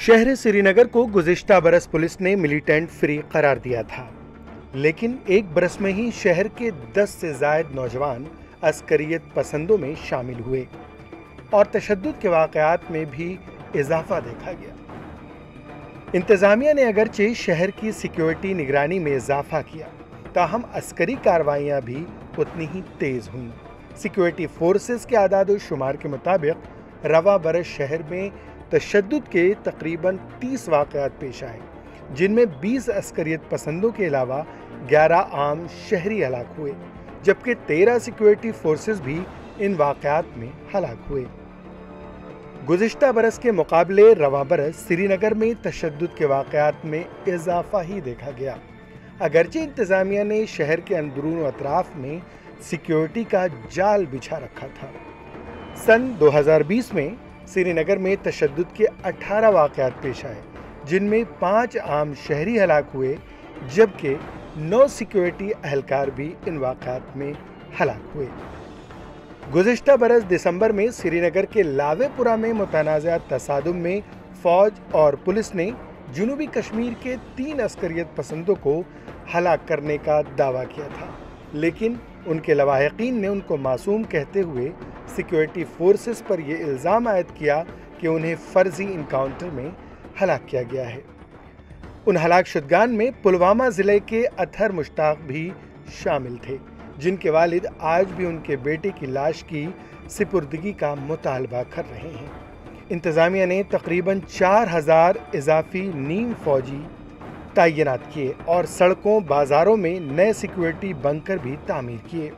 शहर श्रीनगर को गुज़िश्ता बरस पुलिस ने मिलिटेंट फ्री करार दिया था, लेकिन एक बरस में ही शहर के 10 से ज़ायद नौजवान अस्करियत पसंदों में शामिल हुए और तशद्दुद के वाक़यात में भी इजाफा देखा गया। इंतज़ामिया ने अगरचे शहर की सिक्योरिटी निगरानी में इजाफा किया, ताहम अस्करी कार्रवाइयाँ भी उतनी ही तेज़ हुईं। सिक्योरिटी फोर्सेस के आदाद शुमार के मुताबिक रवा बरस शहर में तशद्दुद के तकरीबन 30 वाक़यात पेश आए, जिनमें 20 अस्करियत पसंदों के अलावा 11 आम शहरी हलाक हुए, जबकि 13 सिक्योरिटी फोर्सेस भी इन वाक़यात में हलाक हुए। गुज़िश्ता बरस के मुकाबले रवा बरस श्रीनगर में तशद्दुद के वाक़यात में इजाफा ही देखा गया। अगरचे इंतज़ामिया ने शहर के अंदरून व अतराफ में सिक्योरिटी का जाल बिछा रखा था। सन 2020 में श्रीनगर में तशद्दुद के 18 वाक़यात पेश आए, जिनमें 5 आम शहरी हलाक हुए, जबकि 9 सिक्योरिटी अहलकार भी इन वाक़यात में हलाक हुए। गुज़िश्ता बरस दिसंबर में श्रीनगर के लावेपुरा में मुतनाज़ा तसादुम में फ़ौज और पुलिस ने जनूबी कश्मीर के 3 अस्करियत पसंदों को हलाक करने का दावा किया था, लेकिन उनके लवाहिकीन ने उनको मासूम कहते हुए सिक्योरिटी फोर्सेस पर यह इल्ज़ाम आयद किया कि उन्हें फ़र्ज़ी इनकाउंटर में हलाक किया गया है। उन हलाक शुदगान में पुलवामा ज़िले के अतहर मुश्ताक भी शामिल थे, जिनके वालिद आज भी उनके बेटे की लाश की सिपुर्दगी का मुतालबा कर रहे हैं। इंतज़ामिया ने तकरीबन 4000 इजाफी नीम फ़ौजी तैनात किए और सड़कों बाज़ारों में नए सिक्योरिटी बंकर भी तामीर किए।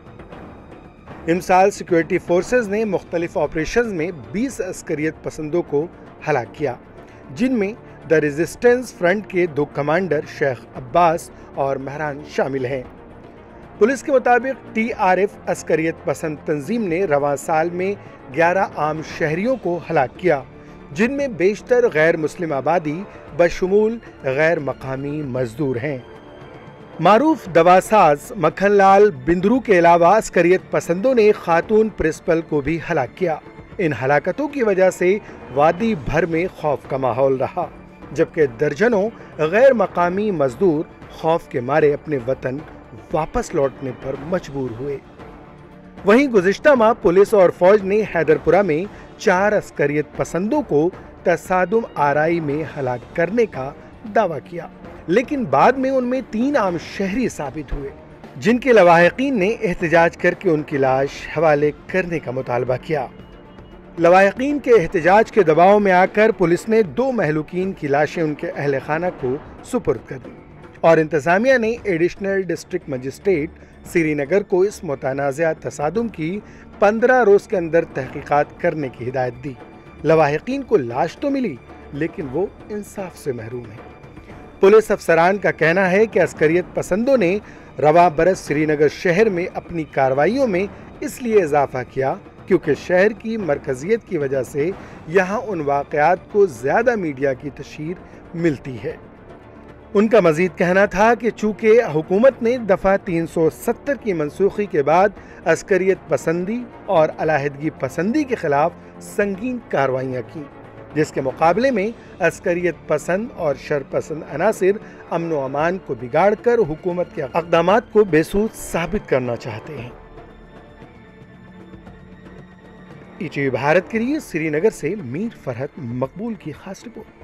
इमसाल सिक्योरिटी फोर्सेस ने मुख्तलिफ ऑपरेशंस में 20 अस्करियत पसंदों को हलाक किया, जिनमें द रेजिस्टेंस फ्रंट के 2 कमांडर शेख अब्बास और महरान शामिल हैं। पुलिस के मुताबिक TRF अस्करियत पसंद तंजीम ने रवां साल में 11 आम शहरियों को हलाक किया, जिनमें बेशतर गैर मुस्लिम आबादी बशमूल गैर मकामी मजदूर हैं। मारूफ दवासाज मक्खनलाल बिंदरू के अलावा अस्करियत पसंदों ने खातून प्रिंसिपल को भी हलाक किया। इन हलाकतों की वजह से वादी भर में खौफ का माहौल रहा, जबकि दर्जनों गैर मकामी मजदूर खौफ के मारे अपने वतन वापस लौटने पर मजबूर हुए। वहीं गुज़िश्ता माह पुलिस और फौज ने हैदरपुरा में 4 अस्करियत पसंदों को तसादुम आराई में हलाक करने का दावा किया, लेकिन बाद में उनमें 3 आम शहरी साबित हुए, जिनके लवाहिकीन ने एहतजाज करके उनकी लाश हवाले करने का मुतालबा किया। लवाहिकीन के एहतजाज के दबाव में आकर पुलिस ने 2 महलूकीन की लाशें उनके अहल खाना को सुपुर्द कर दी और इंतज़ामिया ने एडिशनल डिस्ट्रिक्ट मजिस्ट्रेट श्रीनगर को इस मुतनाज़ा तसादुम की 15 रोज़ के अंदर तहकीकात करने की हिदायत दी। लवाहिकीन को लाश तो मिली, लेकिन वो इंसाफ से महरूम है। पुलिस अफसरान का कहना है कि अस्करियत पसंदों ने रवा बरस श्रीनगर शहर में अपनी कार्रवाइयों में इसलिए इजाफा किया क्योंकि शहर की मरकजियत की वजह से यहाँ उन वाक़यात को ज़्यादा मीडिया की तशहीर मिलती है। उनका मज़ीद कहना था कि चूँकि हुकूमत ने दफ़ा 370 की मनसूखी के बाद अस्करियत पसंदी और अलहदगी पसंदी के ख़िलाफ़ संगीन कार्रवाइयाँ की, जिसके मुकाबले में अस्करियत पसंद और शरपसंद अनासिर अमन व अमान को बिगाड़ कर हुकूमत के अक़दामात को बेसूद साबित करना चाहते हैं। ETV भारत के लिए श्रीनगर से मीर फरहत मकबूल की खास रिपोर्ट।